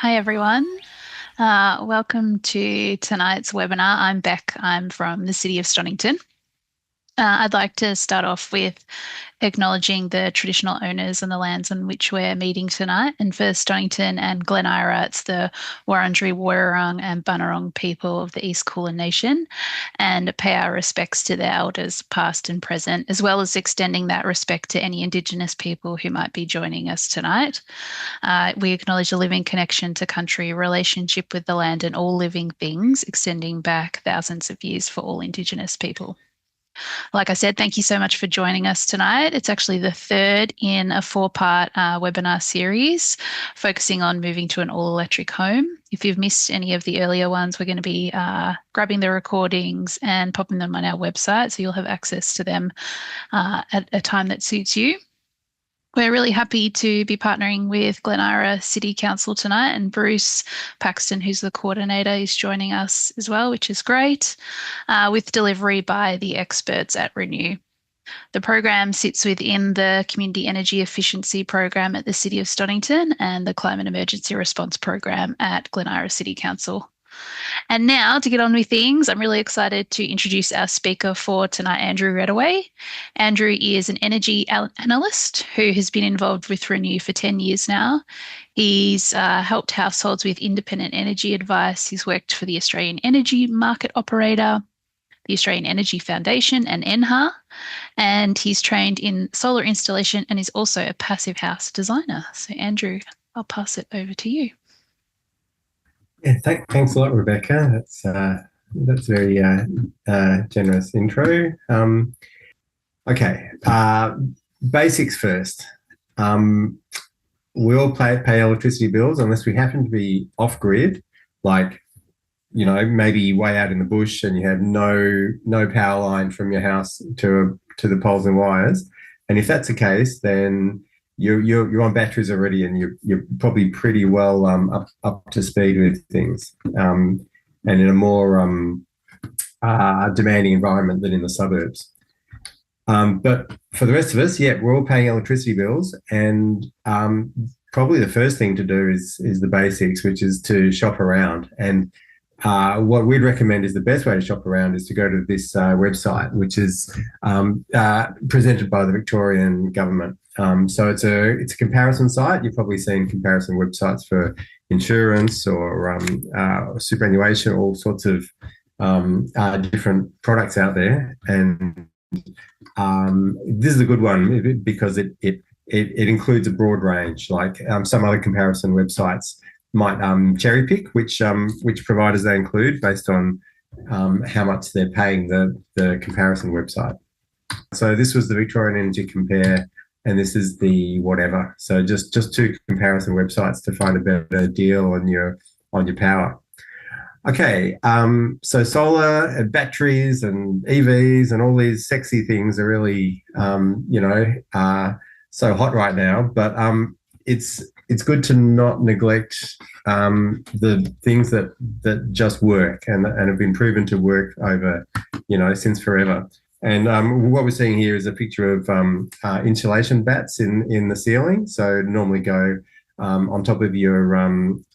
Hi, everyone. Welcome to tonight's webinar. I'm Beck. I'm from the city of Stonnington. I'd like to start off with acknowledging the traditional owners and the lands on which we're meeting tonight. And for Stonnington and Glen Eira, it's the Wurundjeri, Wurrung and Bunurong people of the East Kulin Nation, and pay our respects to their elders, past and present, as well as extending that respect to any Indigenous people who might be joining us tonight. We acknowledge a living connection to country, relationship with the land and all living things, extending back thousands of years for all Indigenous people. Like I said, thank you so much for joining us tonight. It's actually the third in a four-part webinar series focusing on moving to an all-electric home. If you've missed any of the earlier ones, we're going to be grabbing the recordings and popping them on our website, so you'll have access to them at a time that suits you. We're really happy to be partnering with Glen Eira City Council tonight, and Bruce Paxton, who's the coordinator, is joining us as well, which is great, with delivery by the experts at Renew. The program sits within the Community Energy Efficiency Program at the City of Stonnington and the Climate Emergency Response Program at Glen Eira City Council. And now, to get on with things, I'm really excited to introduce our speaker for tonight, Andrew Redaway. Andrew is an energy analyst who has been involved with Renew for 10 years now. He's helped households with independent energy advice. He's worked for the Australian Energy Market Operator, the Australian Energy Foundation and ENHA, and he's trained in solar installation and is also a passive house designer. So Andrew, I'll pass it over to you. Yeah, thanks a lot, Rebecca. That's very generous intro. Okay, basics first. We all pay electricity bills unless we happen to be off grid, like maybe way out in the bush and you have no power line from your house to the poles and wires. And if that's the case, then you're on batteries already, and you're probably pretty well up to speed with things, and in a more demanding environment than in the suburbs. But for the rest of us, yeah, we're all paying electricity bills, and probably the first thing to do is the basics, which is to shop around. And what we'd recommend is the best way to shop around is to go to this website, which is presented by the Victorian government. So it's a comparison site. You've probably seen comparison websites for insurance or superannuation, all sorts of different products out there. And this is a good one because it includes a broad range. Like some other comparison websites might cherry pick which providers they include based on how much they're paying the comparison website. So this was the Victorian Energy Compare, and this is the whatever. So just two comparison websites to find a better deal on your power. Okay, so solar and batteries and EVs and all these sexy things are really so hot right now, but it's good to not neglect the things that just work and have been proven to work over since forever. And what we're seeing here is a picture of insulation bats in the ceiling. So normally go on top of your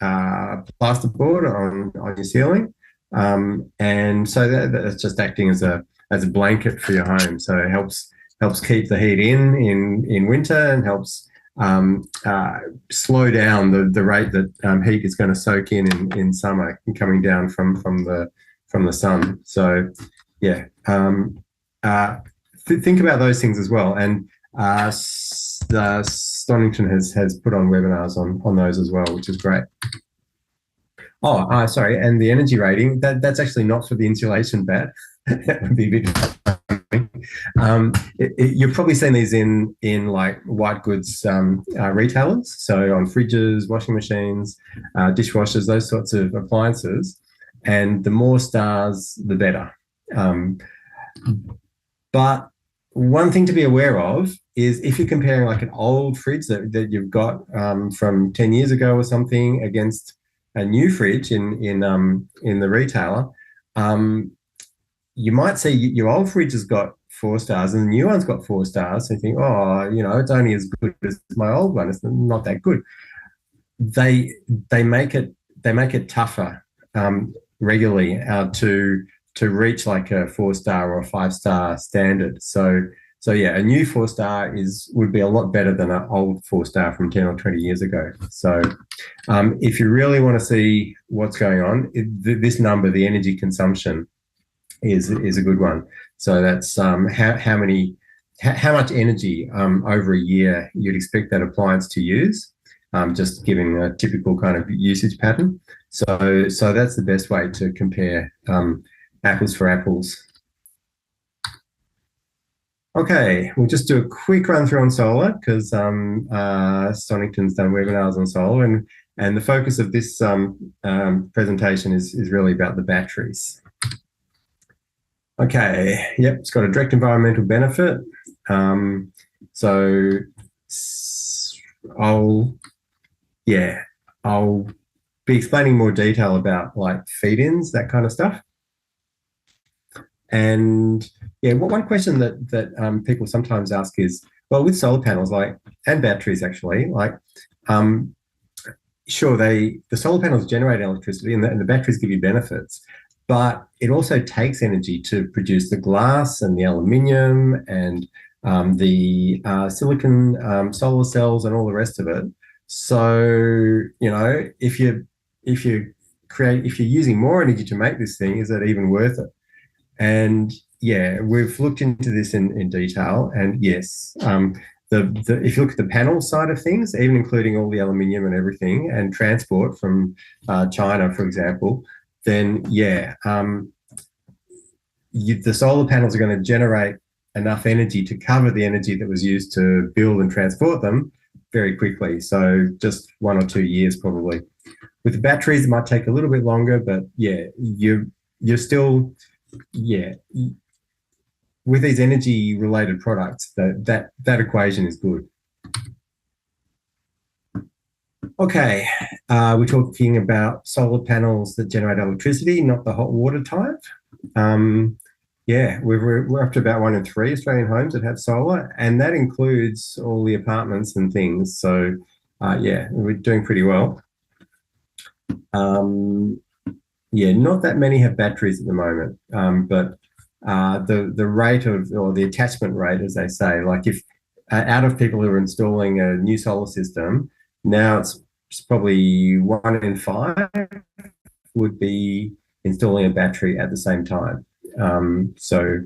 plasterboard on your ceiling, and so that's just acting as a blanket for your home. So it helps keep the heat in winter and helps slow down the rate that heat is going to soak in summer coming down from the sun. So yeah. Think about those things as well, and Stonnington has put on webinars on those as well, which is great. Sorry, and the energy rating, that's actually not for the insulation bat. That would be a bit funny. You've probably seen these in like white goods retailers, so on fridges, washing machines, dishwashers, those sorts of appliances, and the more stars the better. But one thing to be aware of is if you're comparing like an old fridge that you've got from 10 years ago or something against a new fridge in the retailer, you might see your old fridge has got 4 stars and the new one's got 4 stars. So you think, it's only as good as my old one. It's not that good. they they make it tougher regularly to reach like a 4 star or a 5 star standard. So yeah, a new 4 star would be a lot better than an old 4 star from 10 or 20 years ago. So if you really want to see what's going on, this number, the energy consumption, is a good one. So that's how much energy over a year you'd expect that appliance to use, just giving a typical kind of usage pattern. So that's the best way to compare apples for apples. Okay, we'll just do a quick run through on solar because Stonnington's done webinars on solar, and the focus of this presentation is really about the batteries. Okay, yep, it's got a direct environmental benefit. So I'll be explaining more detail about like feed-ins, that kind of stuff. And yeah, one question that people sometimes ask is, well, with solar panels, like, and batteries actually, like, sure, the solar panels generate electricity and the batteries give you benefits, but it also takes energy to produce the glass and the aluminium and the silicon solar cells and all the rest of it. So, you know, if you're using more energy to make this thing, is that even worth it? And yeah, we've looked into this in detail, and yes, if you look at the panel side of things, even including all the aluminium and everything, and transport from China, for example, then yeah, the solar panels are going to generate enough energy to cover the energy that was used to build and transport them very quickly. So just 1 or 2 years probably. With the batteries, it might take a little bit longer, but yeah, you're still, yeah, with these energy related products, that equation is good. Okay, we're talking about solar panels that generate electricity, not the hot water type. Yeah, we're up to about 1 in 3 Australian homes that have solar, and that includes all the apartments and things. So yeah, we're doing pretty well. Yeah, not that many have batteries at the moment, but the rate of, or the attachment rate, as they say, like if out of people who are installing a new solar system, now it's probably 1 in 5 would be installing a battery at the same time. So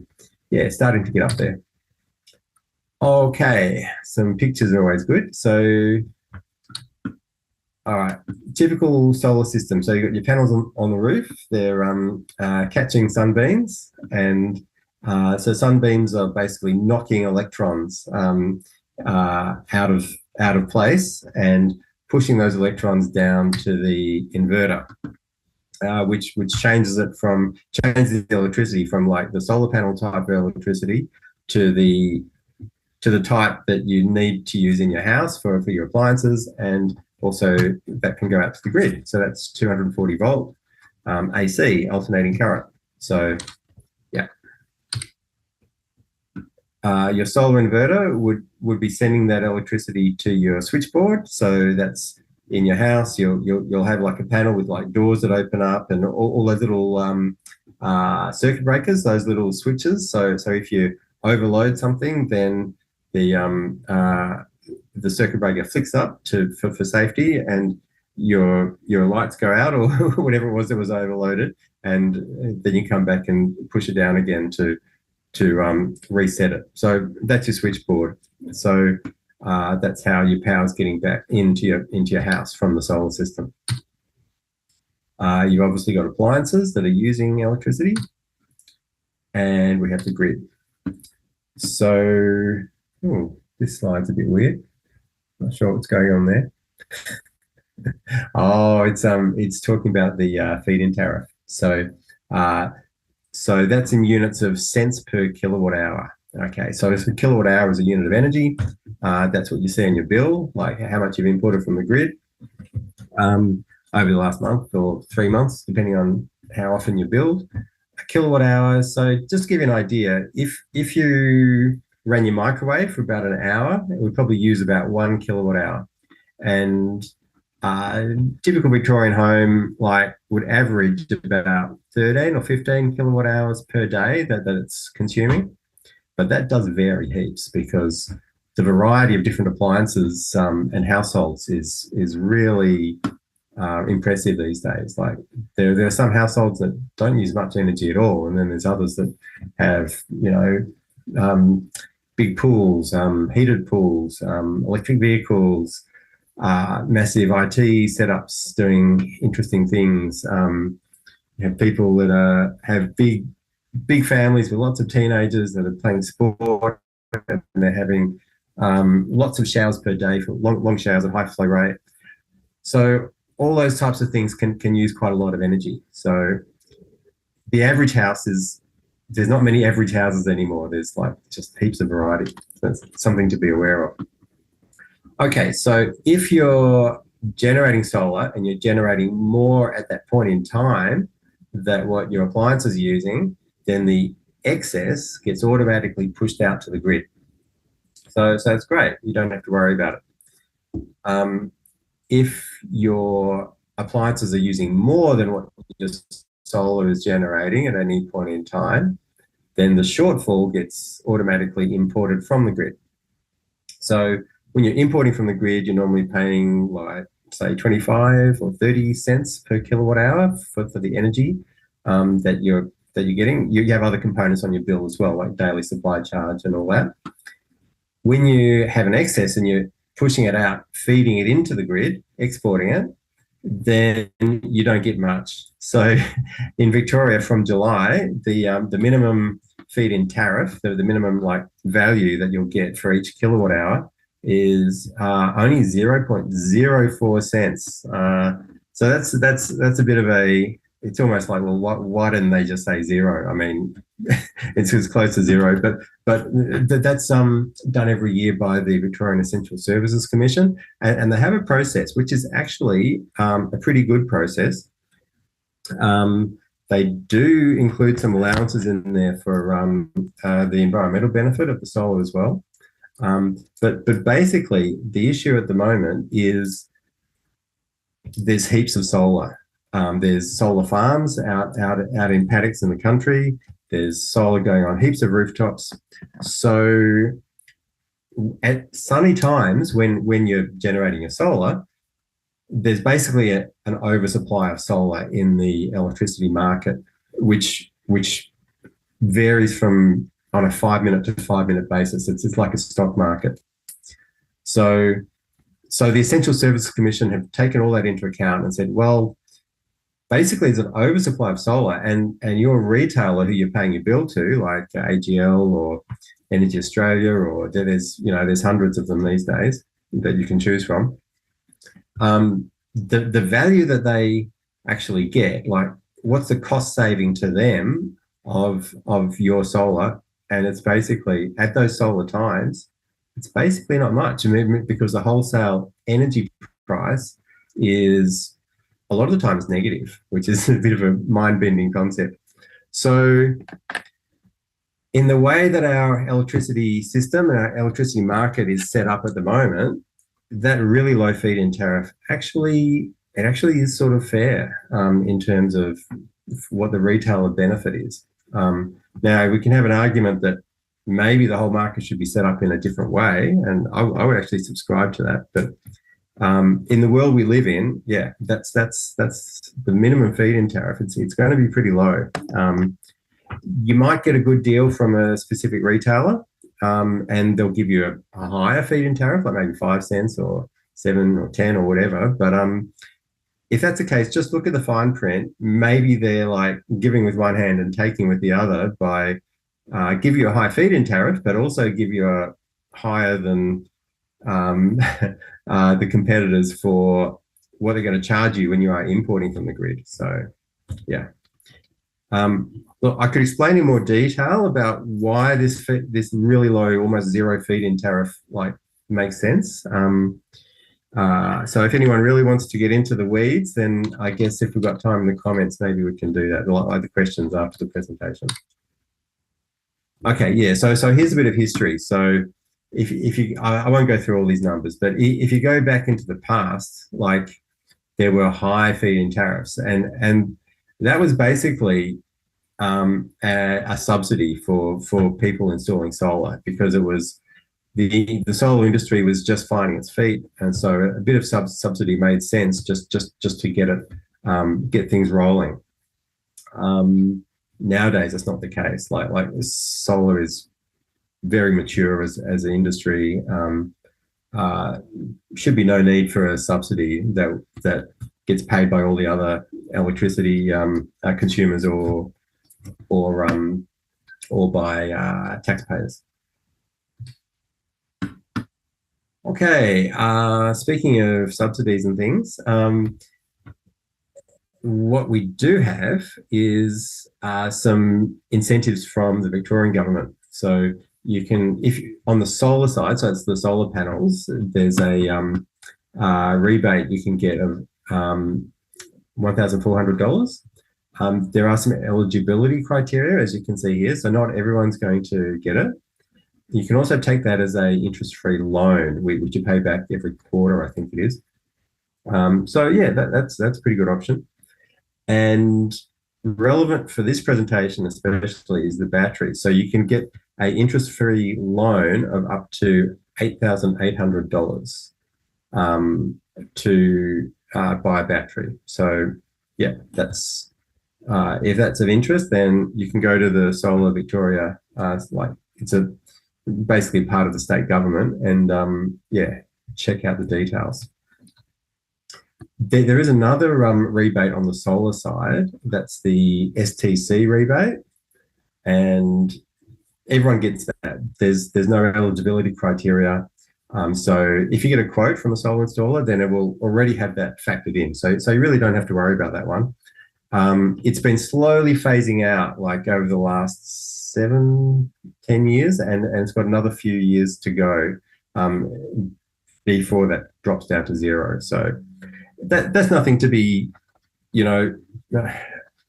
yeah, starting to get up there. Okay, some pictures are always good. So all right, typical solar system. So you've got your panels on the roof. They're catching sunbeams, and so sunbeams are basically knocking electrons out of place and pushing those electrons down to the inverter, which changes the electricity from like the solar panel type of electricity to the type that you need to use in your house for your appliances, and also that can go out to the grid. So that's 240 volt AC, alternating current. So yeah. Your solar inverter would be sending that electricity to your switchboard. So that's in your house. You'll have like a panel with like doors that open up and all those little circuit breakers, those little switches. So if you overload something, then the circuit breaker flicks up for safety, and your lights go out or whatever it was that was overloaded, and then you come back and push it down again to reset it. So that's your switchboard. So that's how your power's getting back into your house from the solar system. You've obviously got appliances that are using electricity, and we have the grid. So this slide's a bit weird. Not sure what's going on there. Oh, it's talking about the feed-in tariff. So that's in units of cents per kilowatt hour. Okay, so if a kilowatt hour is a unit of energy, that's what you see on your bill, like how much you've imported from the grid over the last month or 3 months, depending on how often you build. A kilowatt hour. So just to give you an idea, if you ran your microwave for about an hour, it would probably use about 1 kilowatt hour. And uh, typical Victorian home like would average about 13 or 15 kilowatt hours per day that it's consuming. But that does vary heaps because the variety of different appliances and households is really impressive these days. Like there are some households that don't use much energy at all, and then there's others that have big pools, heated pools, electric vehicles, massive IT setups doing interesting things. You have people that have big families with lots of teenagers that are playing sport and they're having lots of showers per day for long showers at high flow rate. So all those types of things can use quite a lot of energy. So the average house there's not many average houses anymore. There's like just heaps of variety. That's something to be aware of. Okay, so if you're generating solar and you're generating more at that point in time that what your appliances are using, then the excess gets automatically pushed out to the grid. So it's great. You don't have to worry about it. If your appliances are using more than what your solar is generating at any point in time, then the shortfall gets automatically imported from the grid. So when you're importing from the grid, you're normally paying like, say, 25 or 30 cents per kilowatt hour for the energy that you're getting. You have other components on your bill as well, like daily supply charge and all that. When you have an excess and you're pushing it out, feeding it into the grid, exporting it, then you don't get much. So in Victoria from July, the minimum feed-in tariff, the minimum like value that you'll get for each kilowatt hour is only 0.04 cents. So that's a bit of a, it's almost like, well, why didn't they just say zero? I mean, it's as close to zero, but that's done every year by the Victorian Essential Services Commission, and they have a process which is actually a pretty good process. They do include some allowances in there for the environmental benefit of the solar as well. But basically, the issue at the moment is there's heaps of solar. There's solar farms out in paddocks in the country. There's solar going on heaps of rooftops. So at sunny times when you're generating your solar, there's basically an oversupply of solar in the electricity market, which varies from on a 5-minute to 5-minute basis. It's like a stock market. So the Essential Services Commission have taken all that into account and said, well, basically there's an oversupply of solar, and your retailer who you're paying your bill to, like AGL or Energy Australia, or there's hundreds of them these days that you can choose from. The value that they actually get, like what's the cost saving to them of your solar, and it's basically at those solar times, it's basically not much. I mean, because the wholesale energy price is a lot of the time it's negative, which is a bit of a mind-bending concept. So in the way that our electricity system and our electricity market is set up at the moment, that really low feed-in tariff actually is sort of fair in terms of what the retailer benefit is. Now, we can have an argument that maybe the whole market should be set up in a different way, and I would actually subscribe to that. But in the world we live in, yeah, that's the minimum feed-in tariff. It's going to be pretty low. You might get a good deal from a specific retailer, and they'll give you a higher feed-in tariff, like maybe 5 cents or 7 or 10 or whatever. But if that's the case, just look at the fine print. Maybe they're like giving with one hand and taking with the other by give you a high feed-in tariff, but also give you a higher than the competitors for what they're going to charge you when you are importing from the grid. So, yeah. Look, I could explain in more detail about why this really low, almost zero feed-in tariff makes sense. So if anyone really wants to get into the weeds, then I guess if we've got time in the comments, maybe we can do that, like the questions after the presentation. Okay, yeah. So here's a bit of history. So if you, I won't go through all these numbers, but if you go back into the past, like there were high feed-in tariffs, and that was basically a subsidy for people installing solar, because it was the solar industry was just finding its feet, and so a bit of subsidy made sense just to get things rolling. Nowadays, it's not the case. Like solar is very mature as an industry. Uh, should be no need for a subsidy that gets paid by all the other electricity consumers or by taxpayers. Okay, speaking of subsidies and things, what we do have is some incentives from the Victorian government. So you can, if on the solar side, so it's the solar panels, there's a rebate you can get of $1,400. There are some eligibility criteria, as you can see here, so not everyone's going to get it. You can also take that as a interest-free loan, which you pay back every quarter, I think it is. So yeah, that's a pretty good option. And relevant for this presentation especially is the battery. So you can get a interest-free loan of up to $8,800 to buy a battery. So yeah, that's if that's of interest, then you can go to the Solar Victoria. Like it's basically part of the state government, and yeah, check out the details. There is another rebate on the solar side. That's the STC rebate, and everyone gets that. There's no eligibility criteria. So if you get a quote from a solar installer, then it will already have that factored in. So you really don't have to worry about that one. It's been slowly phasing out, like over the last 7-10 years, and it's got another few years to go before that drops down to zero. So that's nothing to be,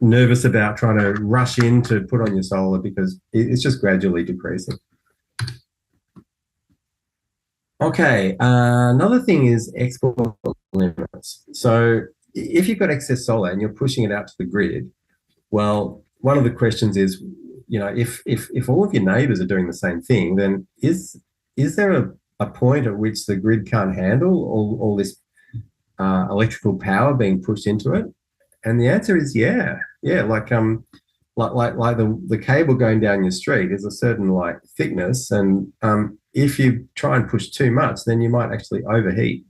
nervous about trying to rush in to put on your solar, because it's just gradually decreasing. Okay, another thing is export limits. So if you've got excess solar and you're pushing it out to the grid, well, one of the questions is, if all of your neighbours are doing the same thing, then is there a point at which the grid can't handle all this electrical power being pushed into it? And the answer is yeah. Like the cable going down your street is a certain like thickness, and if you try and push too much, then you might actually overheat.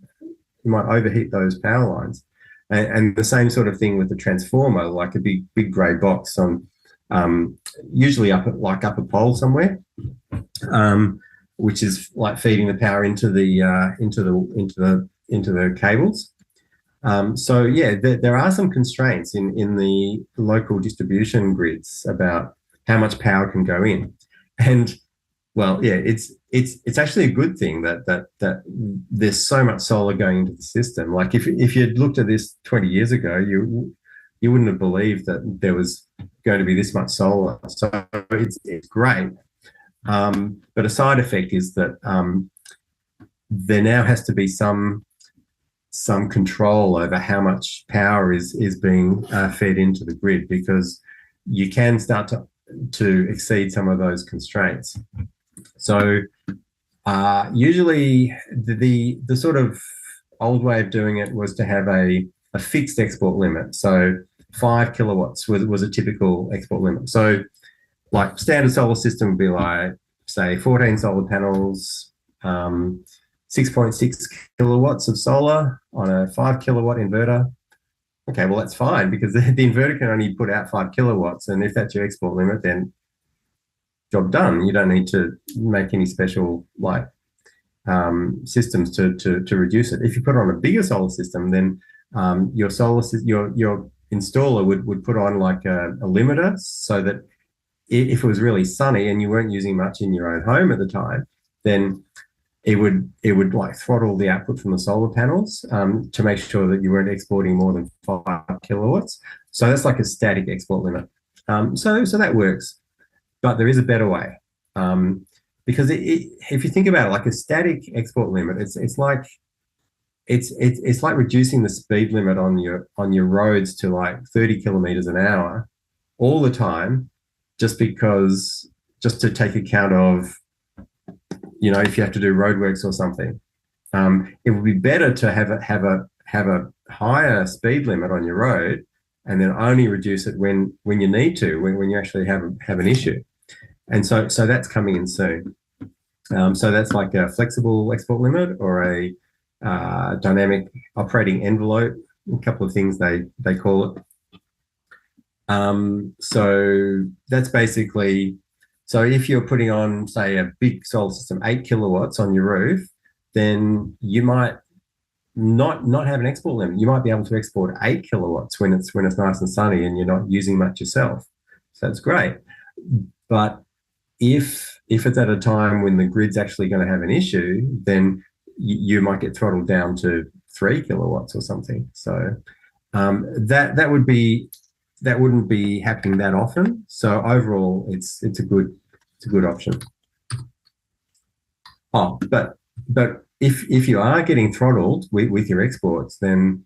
You might overheat those power lines. And the same sort of thing with the transformer, like a big grey box on usually up a pole somewhere, which is like feeding the power into the cables. So yeah, there are some constraints in the local distribution grids about how much power can go in, and well, yeah, it's actually a good thing that there's so much solar going into the system. Like if you'd looked at this 20 years ago, you wouldn't have believed that there was going to be this much solar. So it's great, but a side effect is that there now has to be some control over how much power is being fed into the grid, because you can start to exceed some of those constraints. So usually the sort of old way of doing it was to have a fixed export limit. So 5 kilowatts was a typical export limit. So like standard solar system would be like, say, 14 solar panels, 6.6 kilowatts of solar on a 5 kilowatt inverter. Okay, well, that's fine, because the inverter can only put out 5 kilowatts. And if that's your export limit, then job done. You don't need to make any special like systems to reduce it. If you put on a bigger solar system, then your installer would put on like a limiter, so that if it was really sunny and you weren't using much in your own home at the time, then it would like throttle the output from the solar panels to make sure that you weren't exporting more than 5 kilowatts. So that's like a static export limit. So that works, but there is a better way, because if you think about it, like a static export limit, it's like it's like reducing the speed limit on your roads to like 30 kilometers an hour all the time, just to take account of, if you have to do roadworks or something. It would be better to have a higher speed limit on your road, and then only reduce it when you need to, when you actually have an issue. And so that's coming in soon. So that's like a flexible export limit, or a dynamic operating envelope, a couple of things they call it. So that's basically, so if you're putting on, say, a big solar system, 8 kilowatts on your roof, then you might not have an export limit. You might be able to export 8 kilowatts when it's nice and sunny and you're not using much yourself. So that's great. But if it's at a time when the grid's actually going to have an issue, then you might get throttled down to 3 kilowatts or something. So that wouldn't be happening that often. So overall, it's a good option. Oh, but if you are getting throttled with your exports, then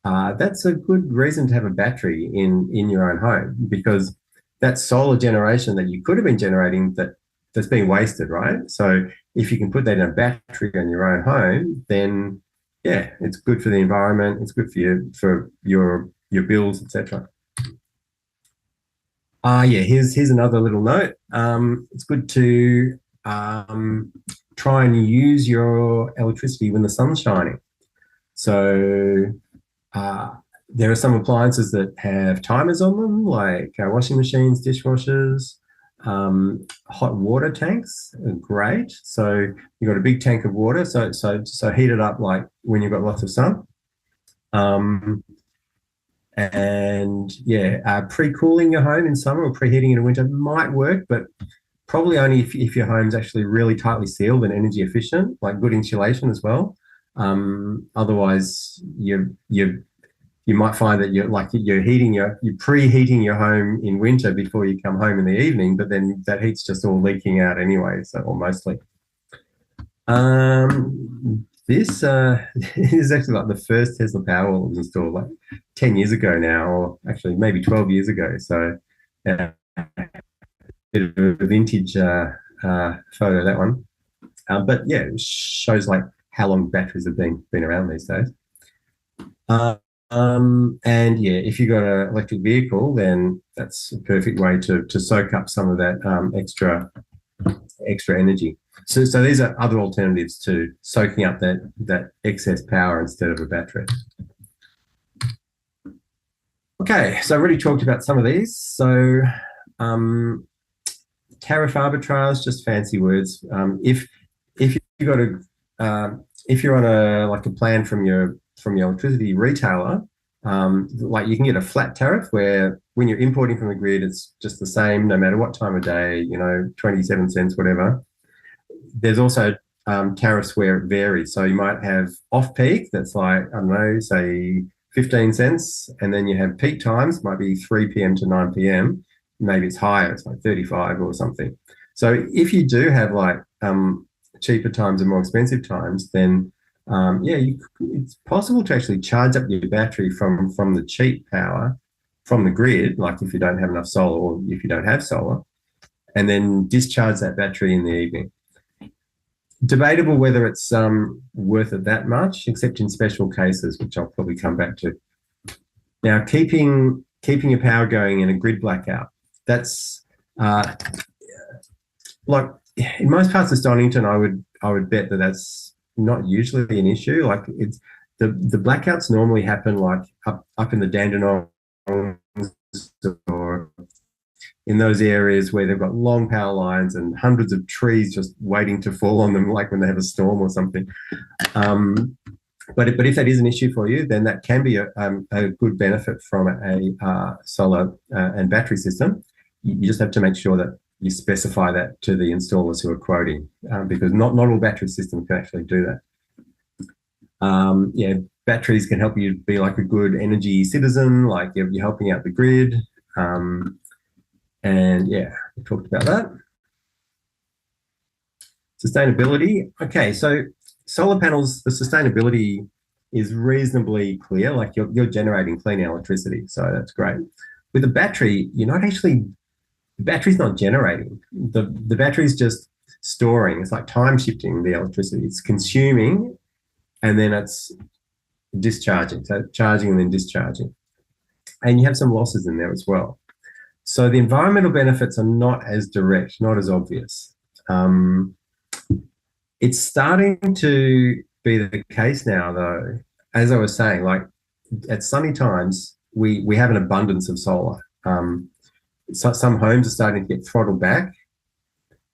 that's a good reason to have a battery in your own home, because that solar generation that you could have been generating that's being wasted, right? So if you can put that in a battery on your own home, then yeah, it's good for the environment. It's good for your bills, etc. Yeah, here's another little note. It's good to try and use your electricity when the sun's shining. So there are some appliances that have timers on them, like washing machines, dishwashers, hot water tanks are great. So you've got a big tank of water, so heat it up like when you've got lots of sun. And yeah, pre-cooling your home in summer or preheating in winter might work, but probably only if your home's actually really tightly sealed and energy efficient, like good insulation as well. Otherwise, you might find that you're preheating your home in winter before you come home in the evening, but then that heat's just all leaking out anyway, so, or mostly. This is actually like the first Tesla Powerwall was installed like 10 years ago now, or actually maybe 12 years ago. So bit of a vintage photo, that one. But yeah, it shows like how long batteries have been around these days. And yeah, if you've got an electric vehicle, then that's a perfect way to soak up some of that extra energy. So these are other alternatives to soaking up that excess power instead of a battery. Okay, so I've already talked about some of these. So tariff arbitrage, just fancy words. If you're on a plan from your electricity retailer, like you can get a flat tariff where when you're importing from the grid, it's just the same no matter what time of day, 27 cents, whatever. There's also tariffs where it varies. So you might have off-peak that's like, I don't know, say 15 cents, and then you have peak times, might be 3 p.m. to 9 p.m. Maybe it's higher, it's like 35 or something. So if you do have like cheaper times and more expensive times, then it's possible to actually charge up your battery from the cheap power from the grid, like if you don't have enough solar or if you don't have solar, and then discharge that battery in the evening. Debatable whether it's worth it that much, except in special cases, which I'll probably come back to. Now, keeping your power going in a grid blackout, that's like in most parts of Stonnington, I would bet that's not usually an issue. Like it's the blackouts normally happen like up in the Dandenongs or in those areas where they've got long power lines and hundreds of trees just waiting to fall on them, like when they have a storm or something. But if that is an issue for you, then that can be a good benefit from a solar and battery system. You just have to make sure that you specify that to the installers who are quoting, because not all battery systems can actually do that. Batteries can help you be like a good energy citizen, like you're helping out the grid. And yeah, we talked about that. Sustainability. Okay, so solar panels, the sustainability is reasonably clear. Like you're generating clean electricity, so that's great. With a battery, you're not actually the battery's not generating. The battery's just storing. It's like time shifting the electricity. It's consuming and then it's discharging. So charging and then discharging. And you have some losses in there as well. So the environmental benefits are not as direct, not as obvious. It's starting to be the case now, though. As I was saying, like at sunny times, we have an abundance of solar. So some homes are starting to get throttled back,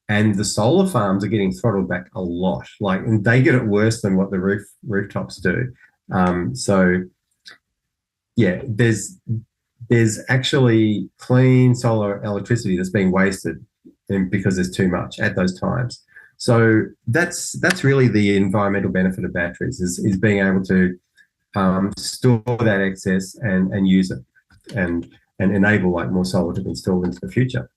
and the solar farms are getting throttled back a lot. Like, and they get it worse than what the rooftops do. So, yeah, there's actually clean solar electricity that's being wasted because there's too much at those times. So that's really the environmental benefit of batteries is being able to store that excess and use it and enable like more solar to be installed into the future.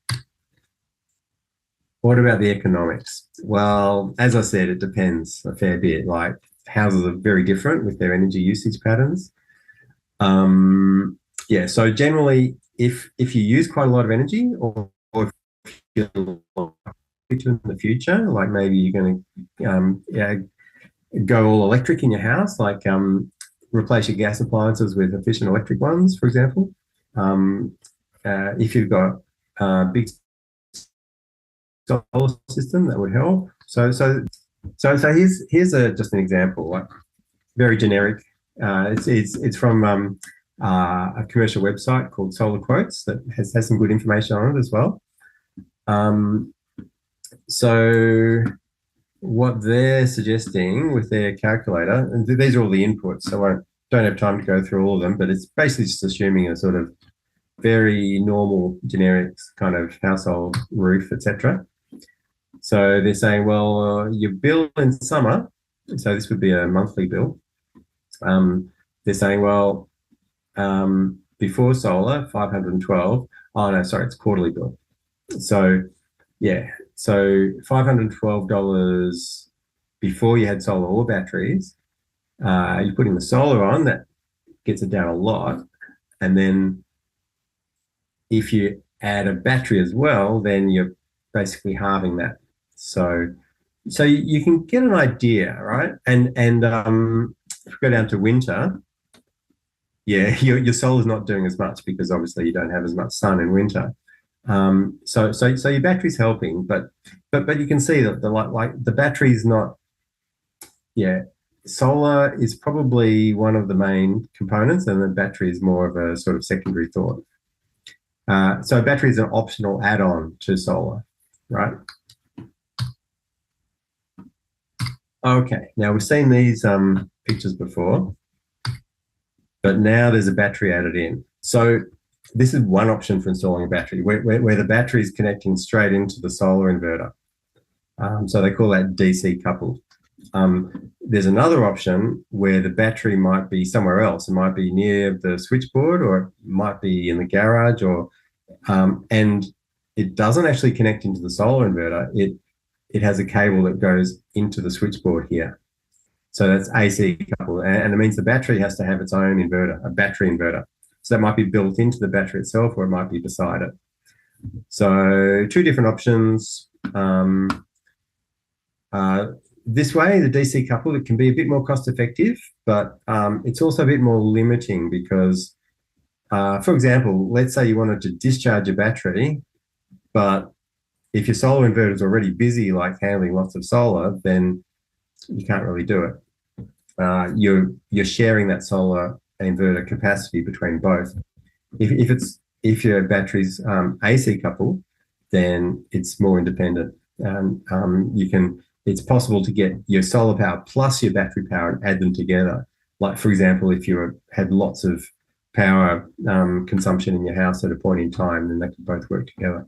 What about the economics? Well, as I said, it depends a fair bit. Like houses are very different with their energy usage patterns. Yeah, so generally, if you use quite a lot of energy, or if you're in the future, like maybe you're going to go all electric in your house, like replace your gas appliances with efficient electric ones, for example. If you've got a big solar system, that would help. So here's just an example, like very generic. It's from a commercial website called Solar Quotes that has some good information on it as well. So what they're suggesting with their calculator, and these are all the inputs, so I don't have time to go through all of them, but it's basically just assuming a sort of very normal generic kind of household roof, etc. So they're saying, well, your bill in summer, so this would be a monthly bill. They're saying, well, before solar, 512. Oh no, sorry, it's quarterly bill. So yeah, so $512 before you had solar or batteries. You put in the solar on, that gets it down a lot. And then if you add a battery as well, then you're basically halving that. So you can get an idea, right? And if we go down to winter, yeah, your solar's not doing as much because obviously you don't have as much sun in winter. So your battery's helping, but you can see that the battery's not. Yeah, solar is probably one of the main components, and the battery is more of a sort of secondary thought. So battery is an optional add-on to solar, right? Okay, now we've seen these pictures before, but now there's a battery added in. So this is one option for installing a battery, where the battery is connecting straight into the solar inverter. So they call that DC coupled. There's another option where the battery might be somewhere else. It might be near the switchboard, or it might be in the garage, or and it doesn't actually connect into the solar inverter. It has a cable that goes into the switchboard here. So that's AC coupled, and it means the battery has to have its own inverter, a battery inverter. So that might be built into the battery itself, or it might be beside it. So two different options. This way, the DC coupled, it can be a bit more cost effective, but it's also a bit more limiting because, for example, let's say you wanted to discharge a battery, but if your solar inverter is already busy, like handling lots of solar, then you can't really do it. You're sharing that solar inverter capacity between both. If your battery's AC coupled, then it's more independent. It's possible to get your solar power plus your battery power and add them together. Like, for example, if you had lots of power consumption in your house at a point in time, then they can both work together.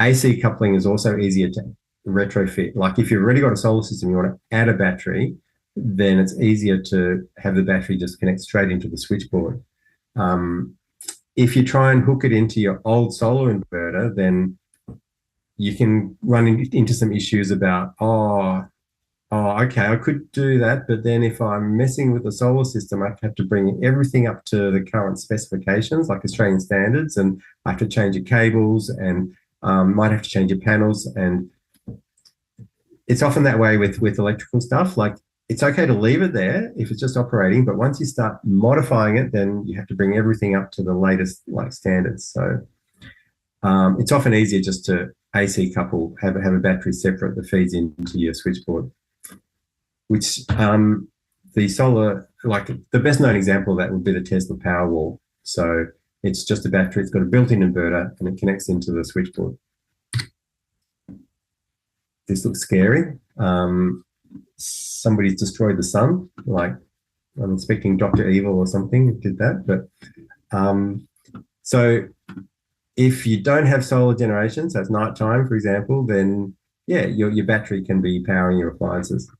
AC coupling is also easier to retrofit. Like if you've already got a solar system, you want to add a battery, then it's easier to have the battery just connect straight into the switchboard. If you try and hook it into your old solar inverter, then you can run into some issues about, Oh, okay, I could do that, but then if I'm messing with the solar system, I have to bring everything up to the current specifications, like Australian standards, and I have to change your cables and might have to change your panels. And it's often that way with electrical stuff. Like it's okay to leave it there if it's just operating, but once you start modifying it, then you have to bring everything up to the latest like standards. So it's often easier just to AC couple, have a battery separate that feeds into your switchboard, which the solar, like the best known example of that would be the Tesla Powerwall. So it's just a battery, it's got a built-in inverter and it connects into the switchboard. This looks scary. Somebody's destroyed the sun, like I'm expecting Dr. Evil or something did that. But so if you don't have solar generation, so it's nighttime, for example, then yeah, your battery can be powering your appliances.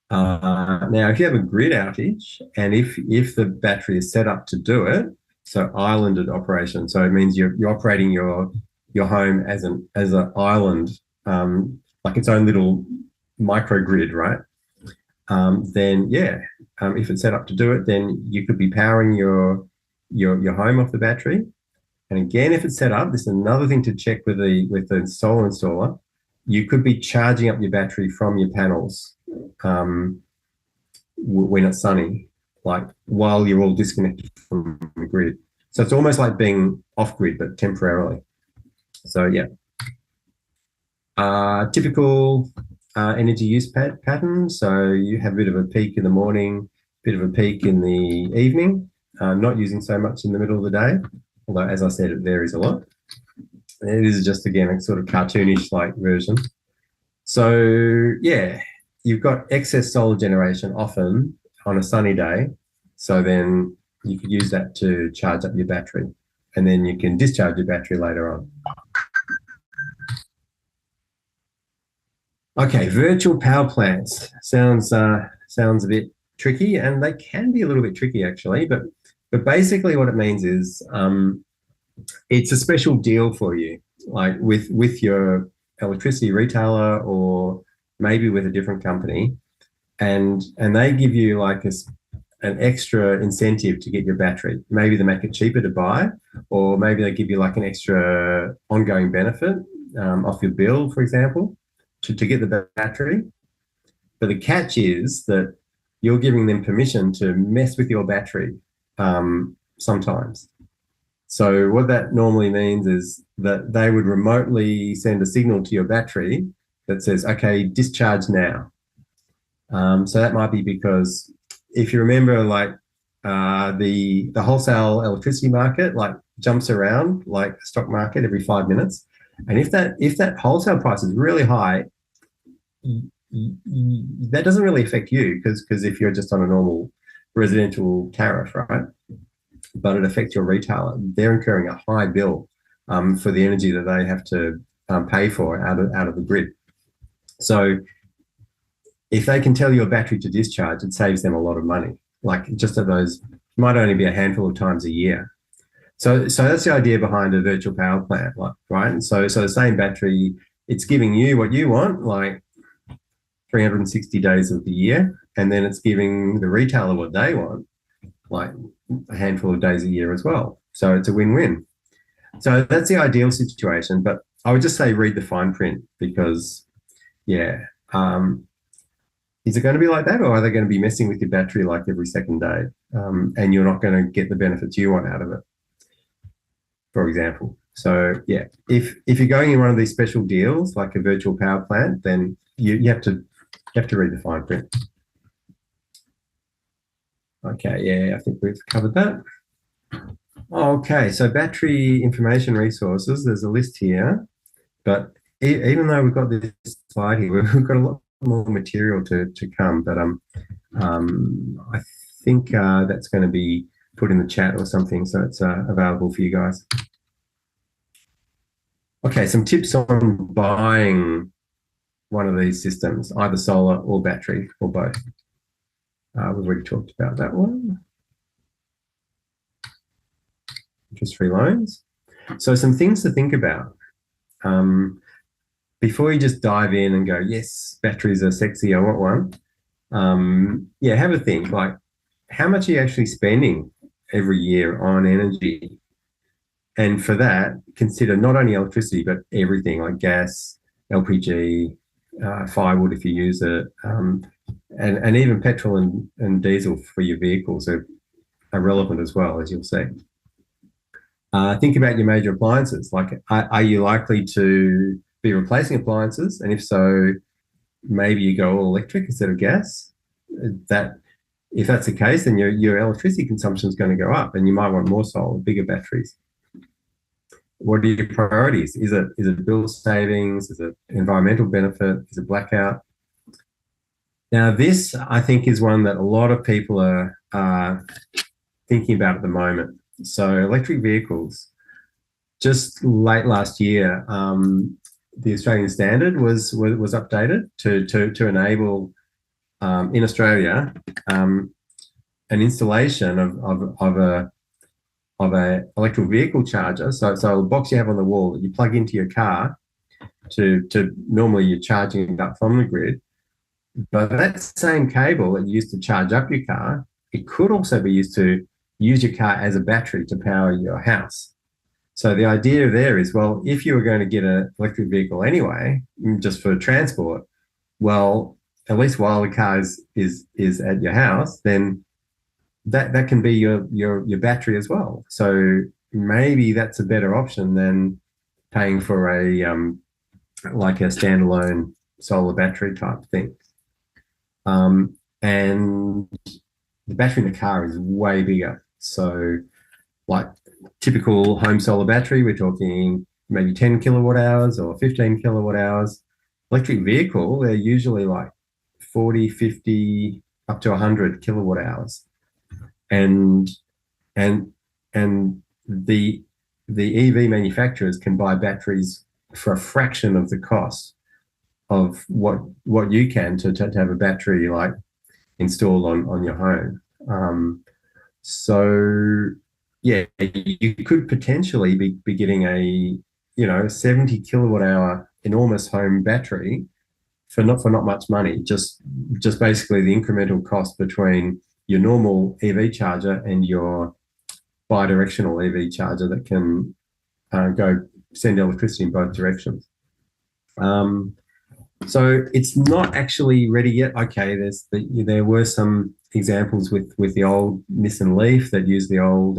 Now, if you have a grid outage and if the battery is set up to do it, so islanded operation, so it means you're operating your home as an island, like its own little microgrid, right? Then yeah, if it's set up to do it, then you could be powering your home off the battery. And again, if it's set up, this is another thing to check with the solar installer. You could be charging up your battery from your panels when it's sunny, like while you're all disconnected from the grid. So it's almost like being off grid, but temporarily. So yeah, typical energy use pattern. So you have a bit of a peak in the morning, bit of a peak in the evening, not using so much in the middle of the day. Although, as I said, it varies a lot. It is just, again, a sort of cartoonish like version. So yeah, you've got excess solar generation often on a sunny day. So then you could use that to charge up your battery and then you can discharge your battery later on. Okay, virtual power plants sounds a bit tricky, and they can be a little bit tricky actually. But basically, what it means is it's a special deal for you, like with your electricity retailer or maybe with a different company, and they give you like an extra incentive to get your battery. Maybe they make it cheaper to buy, or maybe they give you like an extra ongoing benefit off your bill, for example, to get the battery. But the catch is that you're giving them permission to mess with your battery sometimes. So what that normally means is that they would remotely send a signal to your battery that says, okay, discharge now. So that might be because if you remember, like the wholesale electricity market like jumps around like a stock market every 5 minutes. And if that wholesale price is really high, that doesn't really affect you because if you're just on a normal residential tariff, right? But it affects your retailer. They're incurring a high bill for the energy that they have to pay for out of the grid. So if they can tell your battery to discharge, it saves them a lot of money. Like just of those, might only be a handful of times a year. So that's the idea behind a virtual power plant, like, right? And so the same battery, it's giving you what you want, like 360 days of the year, and then it's giving the retailer what they want, like a handful of days a year as well. So it's a win-win. So that's the ideal situation, but I would just say read the fine print because, yeah, is it going to be like that, or are they going to be messing with your battery like every second day, and you're not going to get the benefits you want out of it, for example? So yeah, if you're going in one of these special deals like a virtual power plant, then you have to read the fine print. Okay, yeah, I think we've covered that. Okay, so battery information resources, there's a list here, but even though we've got this slide here, we've got a lot more material to come, but I think that's going to be put in the chat or something, so it's available for you guys. Okay, some tips on buying one of these systems, either solar or battery or both. We've already talked about that one. Interest-free loans. So some things to think about. before you just dive in and go, yes, batteries are sexy, I want one. Yeah, have a think, like, how much are you actually spending every year on energy? And for that, consider not only electricity, but everything like gas, LPG, firewood if you use it, and even petrol and diesel for your vehicles are relevant as well, as you'll see. Think about your major appliances. Like, are you likely to be replacing appliances? And if so, maybe you go all electric instead of gas. That, if that's the case, then your electricity consumption is going to go up, and you might want more solar, bigger batteries. What are your priorities? Is it bill savings? Is it environmental benefit? Is it blackout? Now, this I think is one that a lot of people are thinking about at the moment. So, electric vehicles. Just late last year, the Australian standard was updated to enable in Australia an installation of a electric vehicle charger. So a box you have on the wall that you plug into your car to normally you're charging it up from the grid. But that same cable that you use to charge up your car, it could also be used to use your car as a battery to power your house. So the idea there is, well, if you were going to get an electric vehicle anyway, just for transport, well, at least while the car is at your house, then that can be your battery as well. So maybe that's a better option than paying for a like a standalone solar battery type thing. And the battery in the car is way bigger. So, like typical home solar battery, we're talking maybe 10 kilowatt hours or 15 kilowatt hours. Electric vehicle, they're usually like 40, 50, up to 100 kilowatt hours. And the EV manufacturers can buy batteries for a fraction of the cost of what you can to have a battery like installed on your home. So yeah, you could potentially be getting a 70 kilowatt hour enormous home battery for not much money, just basically the incremental cost between your normal EV charger and your bi-directional EV charger that can go send electricity in both directions. So it's not actually ready yet. Okay, there were some examples with the old Nissan Leaf that used the old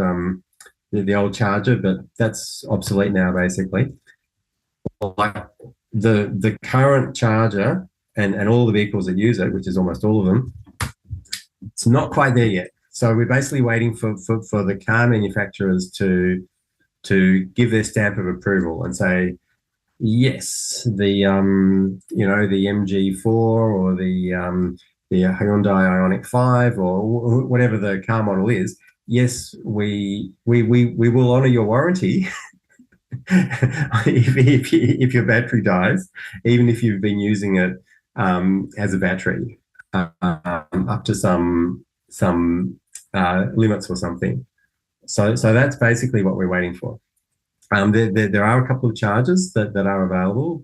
charger, but that's obsolete now, basically. Like the current charger and all the vehicles that use it, which is almost all of them, it's not quite there yet. So we're basically waiting for the car manufacturers to give their stamp of approval and say, yes, the MG4 or the Hyundai Ioniq 5 or whatever the car model is, yes, we will honour your warranty if your battery dies, even if you've been using it as a battery up to some limits or something. So that's basically what we're waiting for. There are a couple of charges that are available,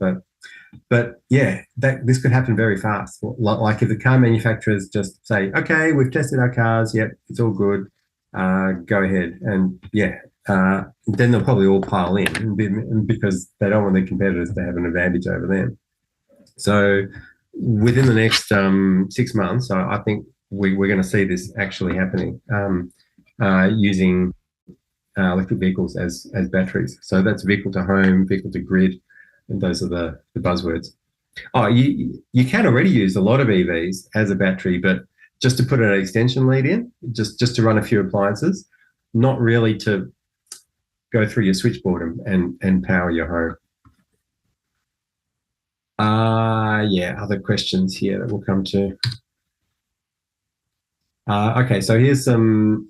but yeah, this could happen very fast. Like if the car manufacturers just say, okay, we've tested our cars, yep, it's all good, go ahead, and yeah, then they'll probably all pile in because they don't want their competitors to have an advantage over them. So within the next 6 months, I think we're going to see this actually happening using electric vehicles as batteries. So that's vehicle to home, vehicle to grid, and those are the buzzwords. Oh, you can already use a lot of EVs as a battery, but just to put an extension lead in, just to run a few appliances, not really to go through your switchboard and power your home. Yeah, other questions here that we'll come to. Okay, so here's some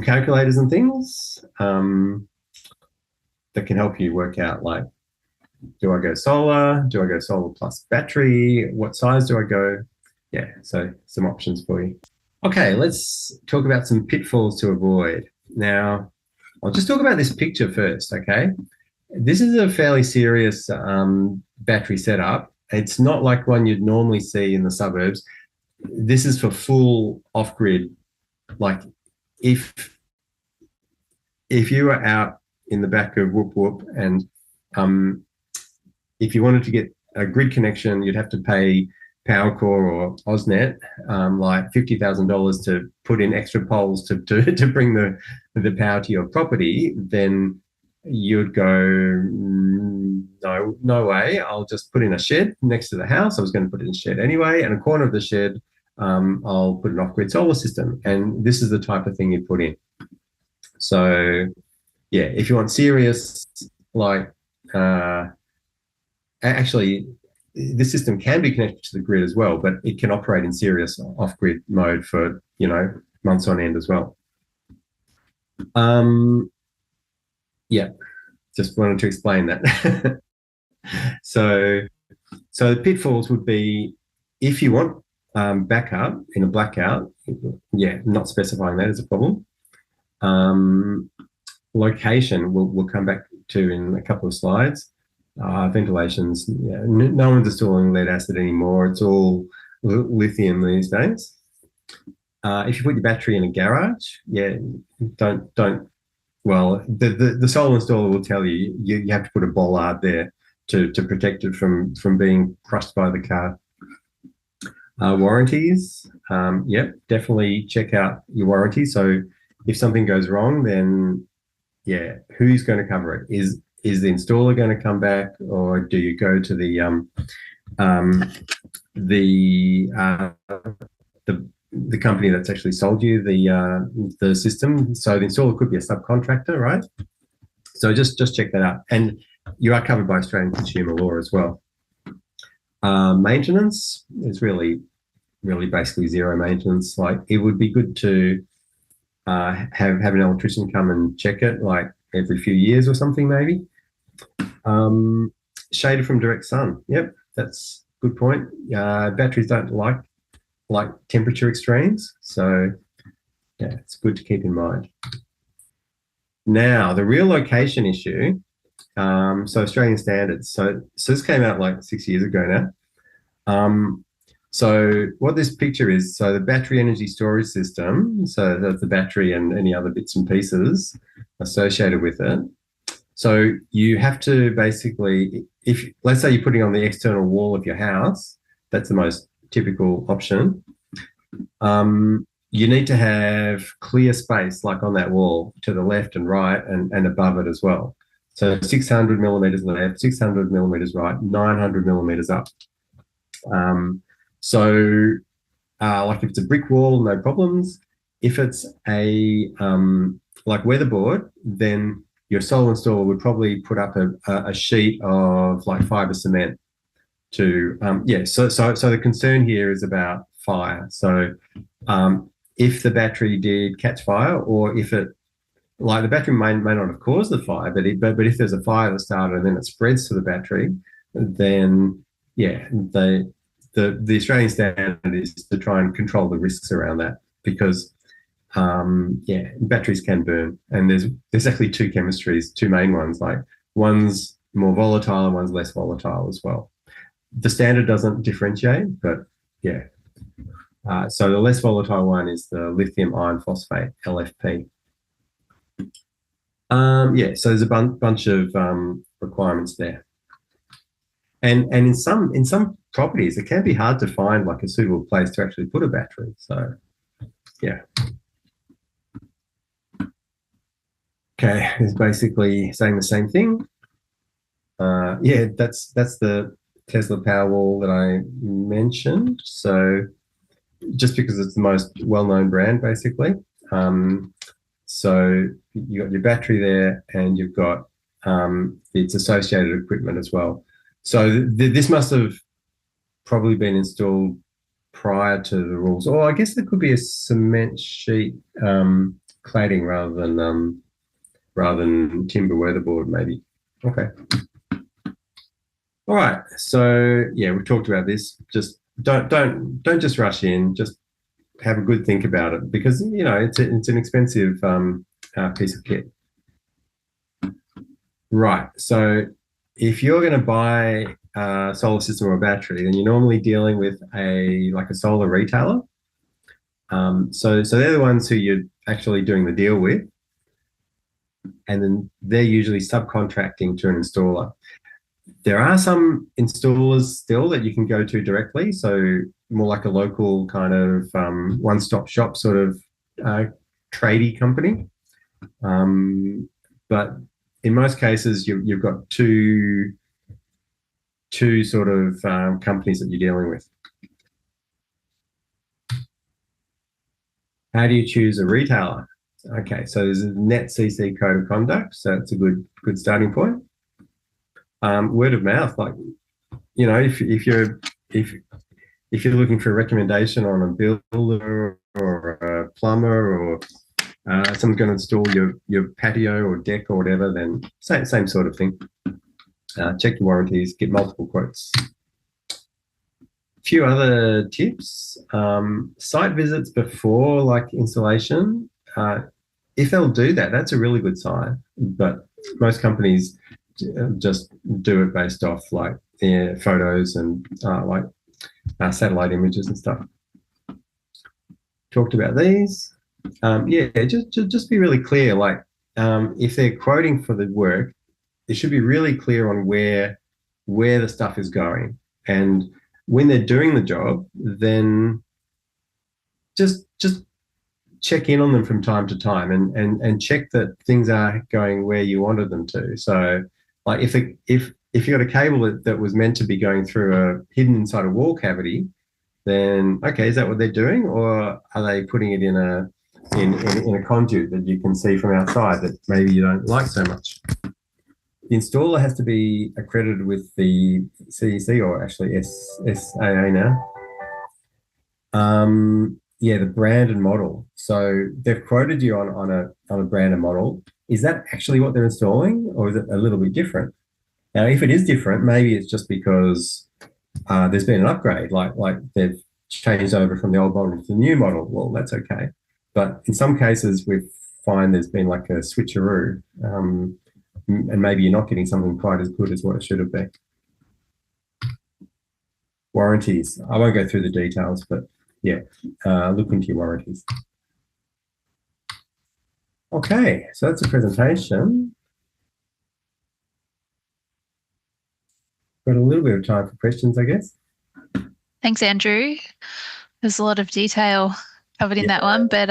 calculators and things that can help you work out, like, do I go solar? Do I go solar plus battery? What size do I go? Yeah, so some options for you. Okay, let's talk about some pitfalls to avoid. Now, I'll just talk about this picture first, okay? This is a fairly serious battery setup. It's not like one you'd normally see in the suburbs. This is for full off-grid. Like if you were out in the back of Whoop Whoop and um, if you wanted to get a grid connection, you'd have to pay Powercore or AusNet like $50,000 to put in extra poles to bring the power to your property. Then you'd go, no way. I'll just put in a shed next to the house. I was going to put it in a shed anyway, and a corner of the shed, I'll put an off-grid solar system. And this is the type of thing you put in. So, yeah, if you want serious, like, actually, the system can be connected to the grid as well, but it can operate in serious off-grid mode for, months on end as well. Yeah, just wanted to explain that. So the pitfalls would be if you want backup in a blackout, yeah, not specifying that is a problem. Location, we'll come back to in a couple of slides. Ventilations, yeah, no one's installing lead acid anymore. It's all lithium these days. If you put your battery in a garage, yeah, don't. Well, the solar installer will tell you you have to put a bollard there to protect it from being crushed by the car. Warranties, yep, definitely check out your warranty. So if something goes wrong, then yeah, who's going to cover it? Is the installer going to come back, or do you go to the company that's actually sold you the system? So the installer could be a subcontractor, right? So just check that out, and you are covered by Australian consumer law as well. Maintenance is really basically zero maintenance. Like it would be good to have an electrician come and check it, like every few years or something, maybe. Shaded from direct sun. Yep, that's a good point. Batteries don't like temperature extremes, so yeah, it's good to keep in mind. Now, the real location issue. So Australian standards. So this came out like 6 years ago now. So what this picture is, so the battery energy storage system, so that's the battery and any other bits and pieces associated with it. So you have to basically, if let's say you're putting on the external wall of your house, that's the most typical option. You need to have clear space, like on that wall, to the left and right and above it as well. So 600 millimeters left, 600 millimeters right, 900 millimeters up. Like if it's a brick wall, no problems. If it's a like weatherboard, then your solar installer would probably put up a sheet of like fiber cement to So the concern here is about fire. So if the battery did catch fire, or if it, like, the battery may not have caused the fire, but if there's a fire that started and then it spreads to the battery, then yeah, the Australian standard is to try and control the risks around that, because batteries can burn, and there's actually two chemistries, two main ones, like one's more volatile and one's less volatile as well. The standard doesn't differentiate, but yeah. So the less volatile one is the lithium iron phosphate, LFP. So there's a bunch of requirements there. And in some properties, it can be hard to find like a suitable place to actually put a battery. So yeah. Okay, it's basically saying the same thing. That's the Tesla Powerwall that I mentioned. So just because it's the most well-known brand, basically. So you got your battery there, and you've got its associated equipment as well. So this must have probably been installed prior to the rules. Or I guess there could be a cement sheet cladding rather than timber weatherboard, maybe. Okay. All right. So yeah, we've talked about this. Just don't just rush in. Just have a good think about it, because it's an expensive piece of kit. Right. So if you're going to buy a solar system or a battery, then you're normally dealing with a solar retailer. So they're the ones who you're actually doing the deal with, and then they're usually subcontracting to an installer. There are some installers still that you can go to directly, so more like a local kind of one-stop shop sort of uh, tradie company. But in most cases, you've got two sort of companies that you're dealing with. How do you choose a retailer? Okay, so there's a net CC code of conduct, so that's a good starting point. Word of mouth, like if you're looking for a recommendation on a builder or a plumber or someone's going to install your patio or deck or whatever, then same sort of thing. Check your warranties, get multiple quotes. A few other tips: site visits before like installation. If they'll do that, that's a really good sign. But most companies just do it based off like photos and satellite images and stuff. Talked about these. Just be really clear. Like if they're quoting for the work, it should be really clear on where the stuff is going. And when they're doing the job, then just check in on them from time to time and check that things are going where you wanted them to. So like if you got a cable that was meant to be going through a hidden inside a wall cavity, then okay, is that what they're doing, or are they putting it in a conduit that you can see from outside that maybe you don't like so much? The installer has to be accredited with the CEC or actually SAA now. The brand and model. So they've quoted you on a brand and model. Is that actually what they're installing, or is it a little bit different? Now, if it is different, maybe it's just because there's been an upgrade, like they've changed over from the old model to the new model. Well, that's okay. But in some cases, we find there's been like a switcheroo, and maybe you're not getting something quite as good as what it should have been. Warranties. I won't go through the details, but yeah, look into your warranties. Okay, so that's a presentation. Got a little bit of time for questions, I guess. Thanks, Andrew. There's a lot of detail covered in that one, but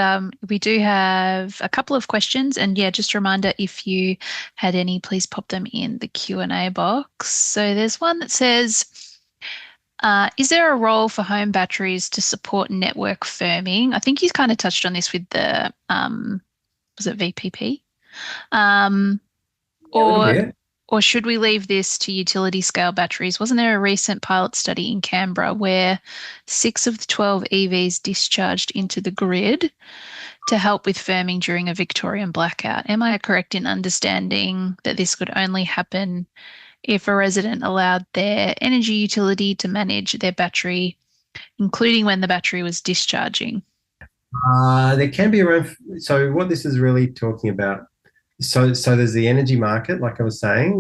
we do have a couple of questions, and yeah, just a reminder, if you had any, please pop them in the Q&A box. So there's one that says, is there a role for home batteries to support network firming? I think you kind of touched on this with the, was it VPP? Or should we leave this to utility scale batteries? Wasn't there a recent pilot study in Canberra where 6 of the 12 EVs discharged into the grid to help with firming during a Victorian blackout? Am I correct in understanding that this could only happen if a resident allowed their energy utility to manage their battery, including when the battery was discharging? There can be around. So what this is really talking about. So there's the energy market, like I was saying,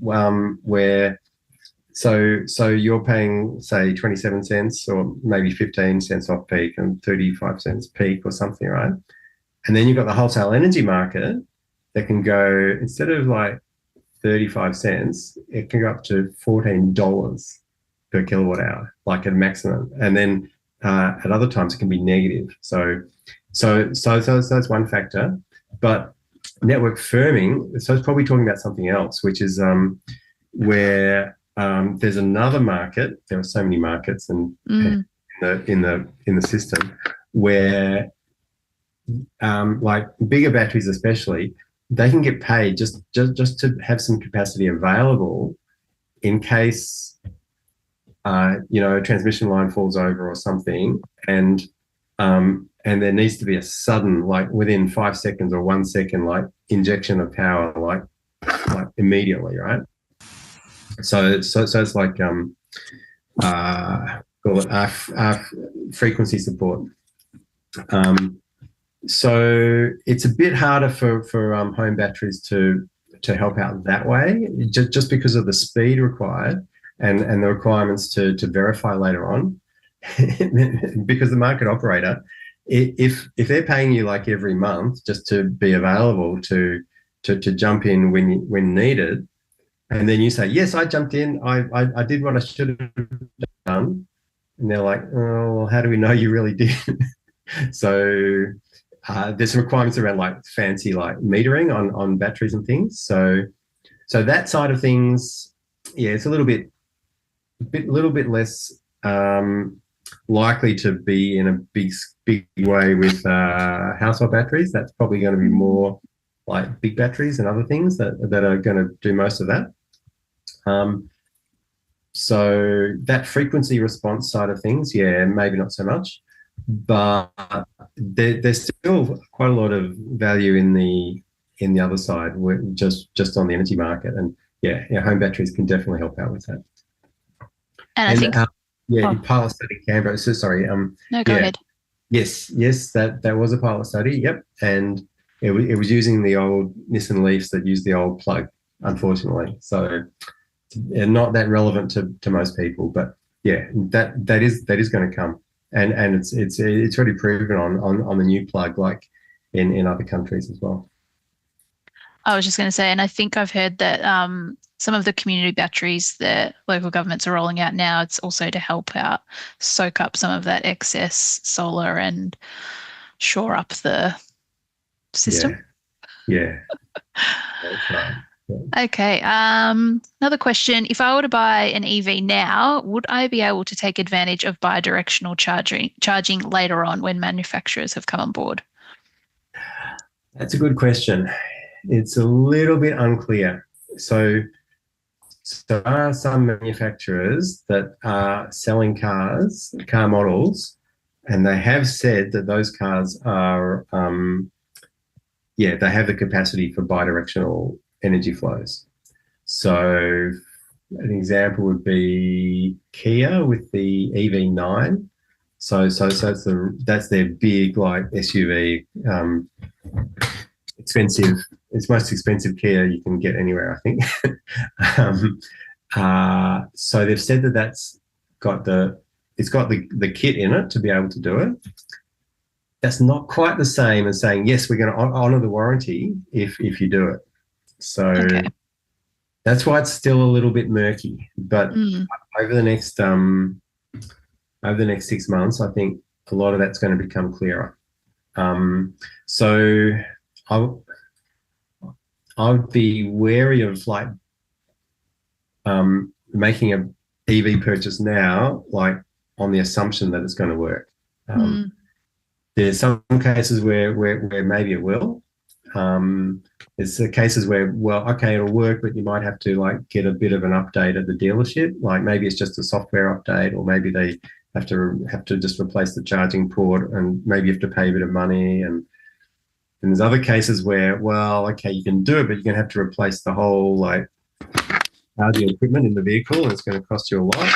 where so you're paying say 27 cents or maybe 15 cents off peak and 35 cents peak or something, right? And then you've got the wholesale energy market that can go, instead of like 35 cents, it can go up to $14 per kilowatt hour, like at maximum. And then at other times it can be negative. So that's one factor. But network firming, so it's probably talking about something else, which is where there's another market. There are so many markets and in the system where like bigger batteries especially, they can get paid just to have some capacity available in case a transmission line falls over or something, and there needs to be a sudden, like within 5 seconds or 1 second, like injection of power, like immediately, right? So it's like call it frequency support. So it's a bit harder for home batteries to to help out that way, just because of the speed required and the requirements to verify later on. Because the market operator, if they're paying you like every month just to be available to jump in when needed, and then you say, yes, I jumped in, I did what I should have done, and they're like, oh, well, how do we know you really did? So there's some requirements around like fancy like metering on batteries and things. So that side of things, yeah, it's a little bit less likely to be in a big way with household batteries. That's probably going to be more like big batteries and other things that are going to do most of that. So that frequency response side of things, yeah, maybe not so much, but there's still quite a lot of value in the other side, just on the energy market, and yeah, home batteries can definitely help out with that. And I think, pilot study Canberra. So sorry. No, go ahead. Yes, that was a pilot study. Yep, and it was using the old Nissan Leafs that used the old plug, unfortunately. So not that relevant to most people, but yeah, that is going to come, and it's already proven on the new plug, like in other countries as well. I was just going to say, and I think I've heard that some of the community batteries that local governments are rolling out now, it's also to help out soak up some of that excess solar and shore up the system. Yeah. That's right. Yeah. Okay. Another question. If I were to buy an EV now, would I be able to take advantage of bi-directional charging later on when manufacturers have come on board? That's a good question. It's a little bit unclear. So there are some manufacturers that are selling car models, and they have said that those cars are, they have the capacity for bi-directional energy flows. So an example would be Kia with the EV9. So that's their big like SUV, expensive. It's most expensive Kia you can get anywhere, I think. So they've said that it's got the kit in it to be able to do it. That's not quite the same as saying, yes, we're going to honour the warranty if you do it. So that's why it's still a little bit murky. But over the next 6 months, I think a lot of that's going to become clearer. So I would be wary of like making a EV purchase now, like on the assumption that it's going to work. There's some cases where maybe it will. There's cases where, well, okay, it'll work, but you might have to like get a bit of an update at the dealership. Like maybe it's just a software update, or maybe they have to just replace the charging port, and maybe you have to pay a bit of money. And there's other cases where, well, okay, you can do it, but you're going to have to replace the whole like charging equipment in the vehicle, and it's going to cost you a lot.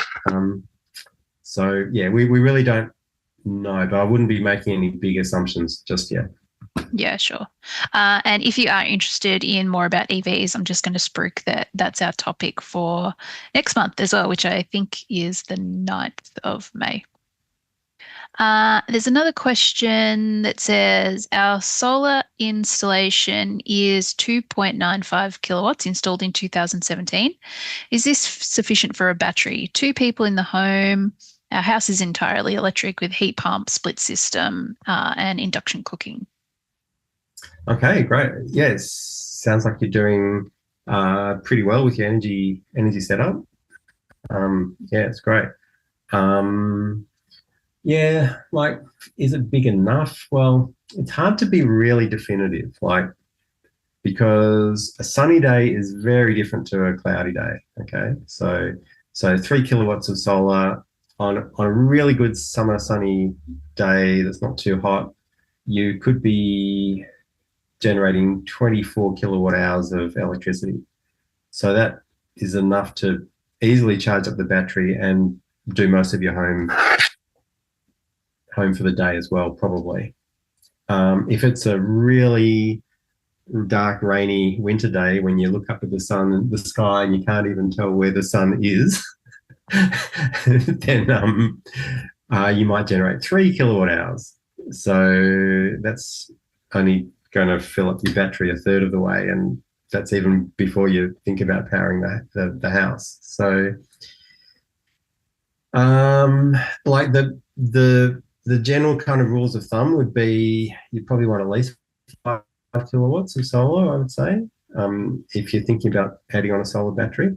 So yeah, we really don't know, but I wouldn't be making any big assumptions just yet. Yeah, sure. And if you are interested in more about EVs, I'm just going to spruik that that's our topic for next month as well, which I think is the 9th of May. There's another question that says, our solar installation is 2.95 kilowatts installed in 2017. Is this sufficient for a battery? 2 people in the home. Our house is entirely electric with heat pump, split system, and induction cooking. Okay, great. Yes, sounds like you're doing pretty well with your energy setup. Yeah, it's great. Yeah, like, is it big enough? Well, it's hard to be really definitive, like, because a sunny day is very different to a cloudy day. Okay, so 3 kilowatts of solar on a really good summer sunny day that's not too hot, you could be generating 24 kilowatt hours of electricity. So that is enough to easily charge up the battery and do most of your home for the day as well, probably. If it's a really dark, rainy winter day when you look up at the sky, and you can't even tell where the sun is, then you might generate 3 kilowatt hours. So that's only going to fill up your battery a third of the way, and that's even before you think about powering the house. So, like the general kind of rules of thumb would be you probably want at least 5 kilowatts of solar, I would say, if you're thinking about adding on a solar battery.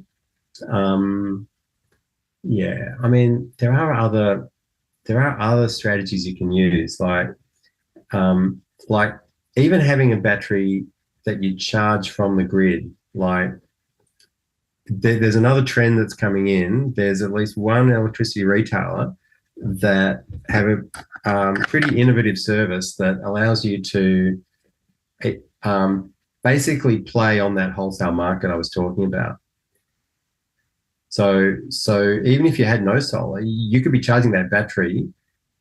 Yeah, I mean there are other strategies you can use, like even having a battery that you charge from the grid. Like there's another trend that's coming in. There's at least one electricity retailer that have a pretty innovative service that allows you to basically play on that wholesale market I was talking about. So even if you had no solar, you could be charging that battery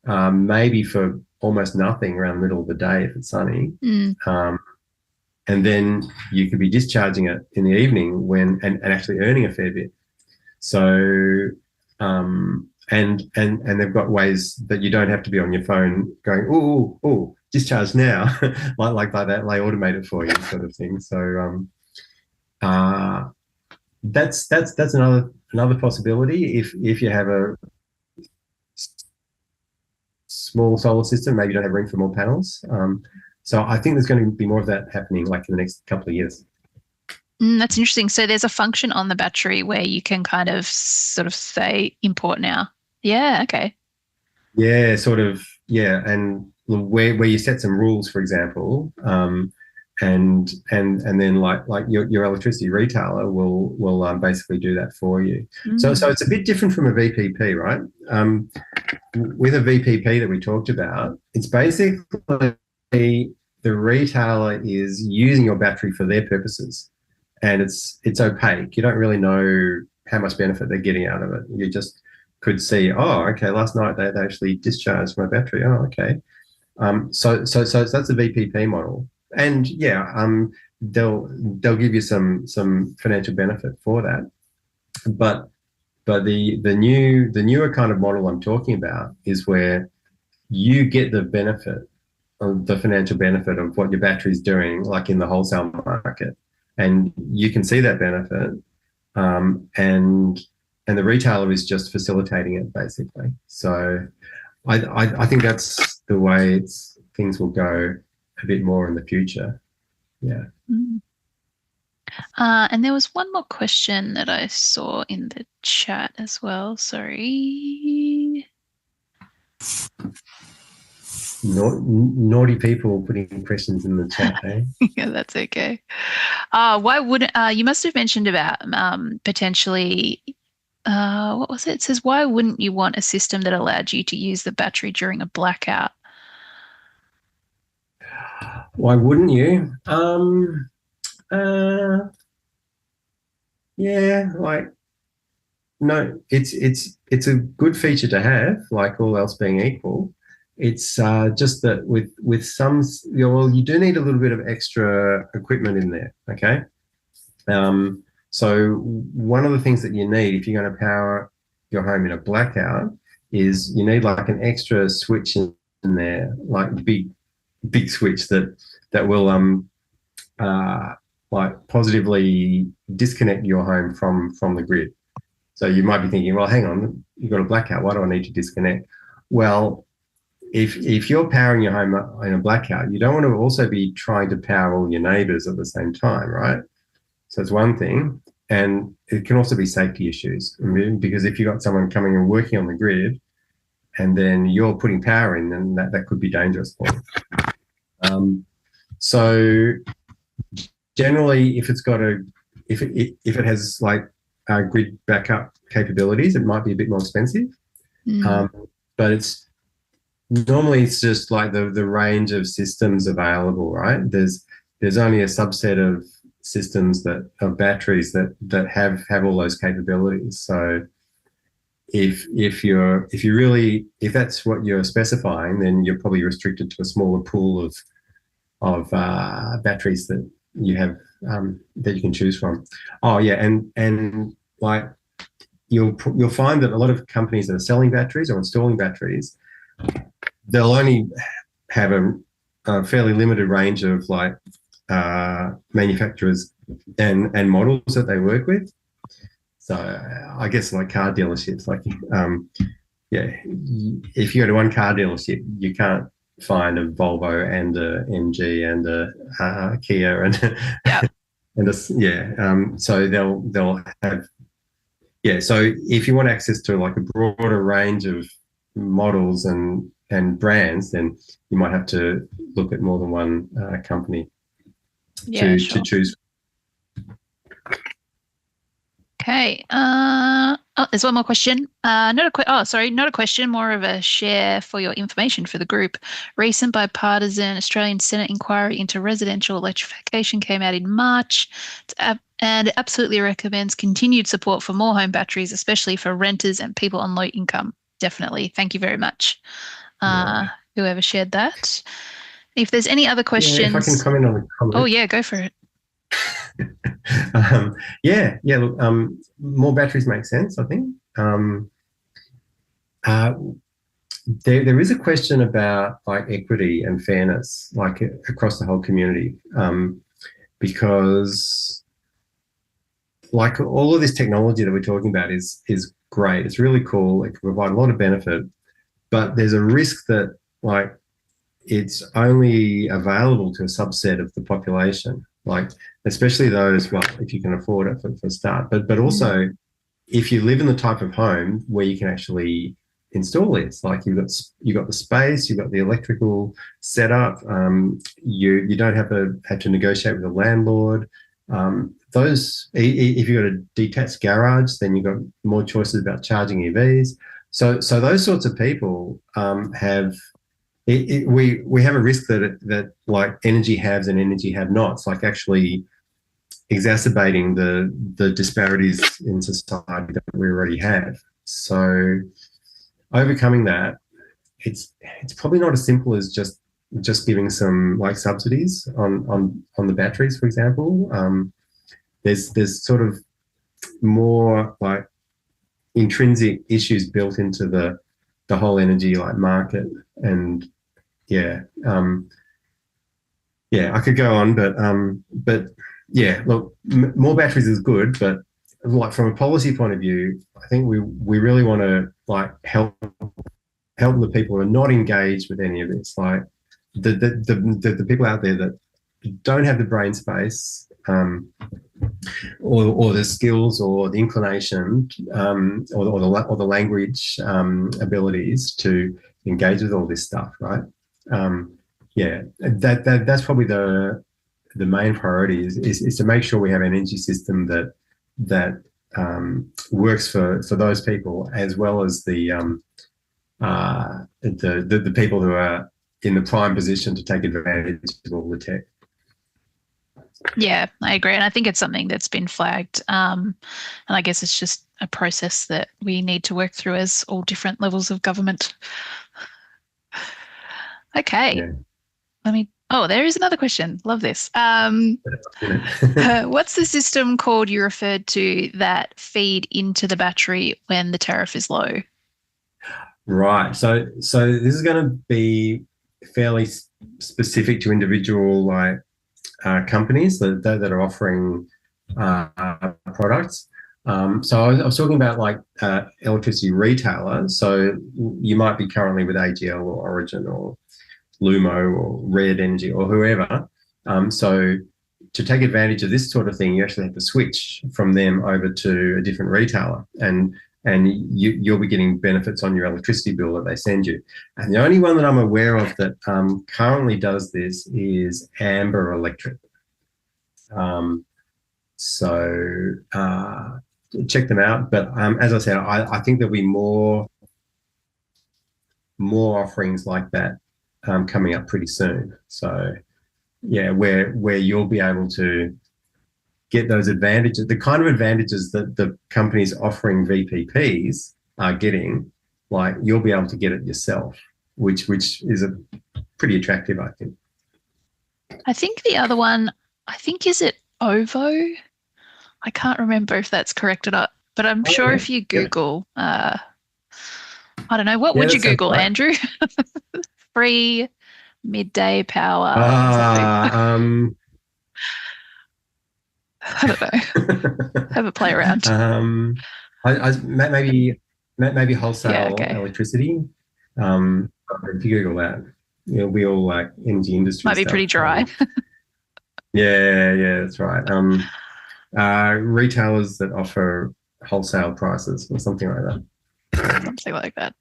maybe for almost nothing around the middle of the day if it's sunny. And then you could be discharging it in the evening and actually earning a fair bit. So and they've got ways that you don't have to be on your phone going, oh, discharge now, like that. They automate it for you, sort of thing. So that's another possibility. If you have a small solar system, maybe you don't have room for more panels. So I think there's going to be more of that happening, like in the next couple of years. That's interesting. So there's a function on the battery where you can kind of sort of say import now. Yeah. Okay. Yeah, sort of. Yeah, and where you set some rules, for example, and then like your electricity retailer will basically do that for you. So it's a bit different from a VPP, right? With a VPP that we talked about, it's basically the retailer is using your battery for their purposes, and it's opaque. You don't really know how much benefit they're getting out of it. You just could see, oh, okay, last night they actually discharged my battery. Oh, okay. So that's a VPP model, and yeah, they'll give you some financial benefit for that, but the newer kind of model I'm talking about is where you get the benefit of the financial benefit of what your battery's doing, like in the wholesale market, and you can see that benefit, and the retailer is just facilitating it basically. So I think that's the way things will go a bit more in the future. Yeah. And there was one more question that I saw in the chat as well. Sorry. Naughty people putting questions in the chat, eh? Yeah, that's okay. Why would you must have mentioned about potentially what was it? It says, why wouldn't you want a system that allowed you to use the battery during a blackout? Why wouldn't you? Yeah, like no, it's a good feature to have, like all else being equal. It's just that with some, well, you do need a little bit of extra equipment in there, okay? So one of the things that you need if you're going to power your home in a blackout is you need like an extra switch in there, like big switch that will like positively disconnect your home from the grid. So you might be thinking, well, hang on, you've got a blackout. Why do I need to disconnect? Well, if you're powering your home in a blackout, you don't want to also be trying to power all your neighbours at the same time, right? So it's one thing, and it can also be safety issues. I mean, because if you've got someone coming and working on the grid, and then you're putting power in, then that could be dangerous for you. So generally, if it has like grid backup capabilities, it might be a bit more expensive. But it's just like the range of systems available, right? There's only a subset of systems of batteries that have all those capabilities. So if that's what you're specifying, then you're probably restricted to a smaller pool of batteries you have that you can choose from. Oh yeah, and like you'll find that a lot of companies that are selling batteries or installing batteries, they'll only have a fairly limited range of like manufacturers and models that they work with. So I guess like car dealerships, like yeah, if you go to one car dealership, you can't find a Volvo and a MG and a Kia and Yeah. and a, yeah. So they'll have yeah. So if you want access to like a broader range of models and brands, then you might have to look at more than one company Yeah, to sure. choose. Okay. Oh, there's one more question. Not a question, more of a share for your information for the group. Recent bipartisan Australian Senate inquiry into residential electrification came out in March, and it absolutely recommends continued support for more home batteries, especially for renters and people on low income. Definitely. Thank you very much. Uh, Yeah, whoever shared that. If there's any other yeah. If I can questions, comment on the oh comment, yeah, go for it. yeah, yeah. Look, more batteries make sense. I think. Uh, there is a question about like equity and fairness, like across the whole community, because like all of this technology that we're talking about is great. It's really cool. It can provide a lot of benefit, but there's a risk that like it's only available to a subset of the population, like especially those, well, if you can afford it for a start, but Mm. also if you live in the type of home where you can actually install this, like you've got the space, you've got the electrical setup, you don't have to negotiate with a landlord. Those if you've got a detached garage, then you've got more choices about charging EVs. So those sorts of people have we have a risk that like energy haves and energy have nots, like actually exacerbating the disparities in society that we already have. So overcoming that, it's probably not as simple as just giving some like subsidies on the batteries, for example. There's sort of more like intrinsic issues built into the whole energy like market, and yeah, yeah, I could go on, but yeah, look, more batteries is good, but like from a policy point of view, I think we really want to like help the people who are not engaged with any of this, like the people out there that don't have the brain space, or the skills or the inclination, or the language abilities to engage with all this stuff, right? Yeah, that's probably the main priority is to make sure we have an energy system that works for those people as well as the people who are in the prime position to take advantage of all the tech. Yeah, I agree. And I think it's something that's been flagged. And I guess it's just a process that we need to work through as all different levels of government. Okay. Yeah. Oh, there is another question. Love this. What's the system called you referred to that feed into the battery when the tariff is low? Right. So this is going to be fairly specific to individual like companies that are offering products. So I was talking about like electricity retailers. So you might be currently with AGL or Origin or Lumo or Red Energy or whoever. So to take advantage of this sort of thing, you actually have to switch from them over to a different retailer, and you'll be getting benefits on your electricity bill that they send you. And the only one that I'm aware of that currently does this is Amber Electric. So check them out. But as I said, I think there'll be more offerings like that coming up pretty soon. So yeah, where you'll be able to get those advantages, the kind of advantages that the companies offering VPPs are getting, like you'll be able to get it yourself, which is a pretty attractive, I think. I think the other one I think, is it OVO? I can't remember if that's correct or not, but I'm Oh, sure yeah. if you Yep. Google, I don't know, what Yeah, would you that sounds Google, right. Andrew? Free midday power or something. Ah, I don't know. Have a play around. um, maybe Yeah, wholesale okay. electricity. If you Google that, it'll be all like energy industry Might be pretty stuff. dry. Yeah, that's right. Retailers that offer wholesale prices or something like that. Something like that.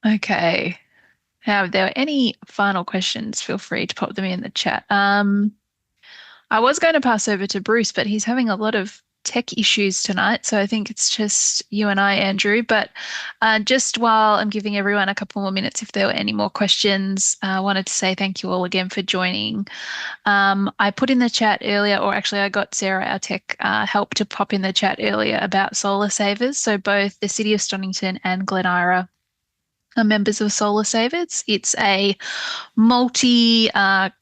Okay. Now, if there are any final questions, feel free to pop them in the chat. I was going to pass over to Bruce, but he's having a lot of tech issues tonight. So I think it's just you and I, Andrew. But just while I'm giving everyone a couple more minutes, if there were any more questions, I wanted to say thank you all again for joining. I put in the chat earlier, or actually, I got Sarah, our tech, help to pop in the chat earlier about solar savers. So both the City of Stonnington and Glen Eira are members of Solar Savers. It's a multi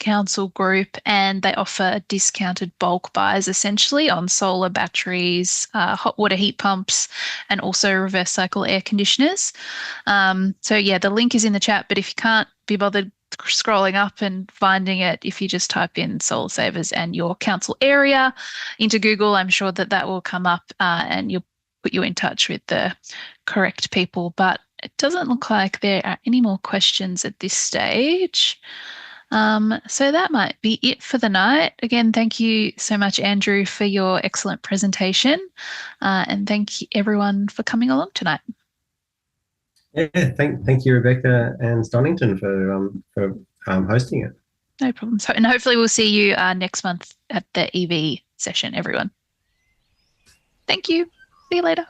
council group, and they offer discounted bulk buys essentially on solar batteries, hot water heat pumps, and also reverse cycle air conditioners. So, yeah, the link is in the chat, but if you can't be bothered scrolling up and finding it, if you just type in Solar Savers and your council area into Google, I'm sure that that will come up and you'll put you in touch with the correct people. But it doesn't look like there are any more questions at this stage. So that might be it for the night. Again, thank you so much, Andrew, for your excellent presentation. And thank you everyone for coming along tonight. Yeah, thank you, Rebecca and Stonnington for hosting it. No problem. So, and hopefully we'll see you next month at the EV session, everyone. Thank you. See you later.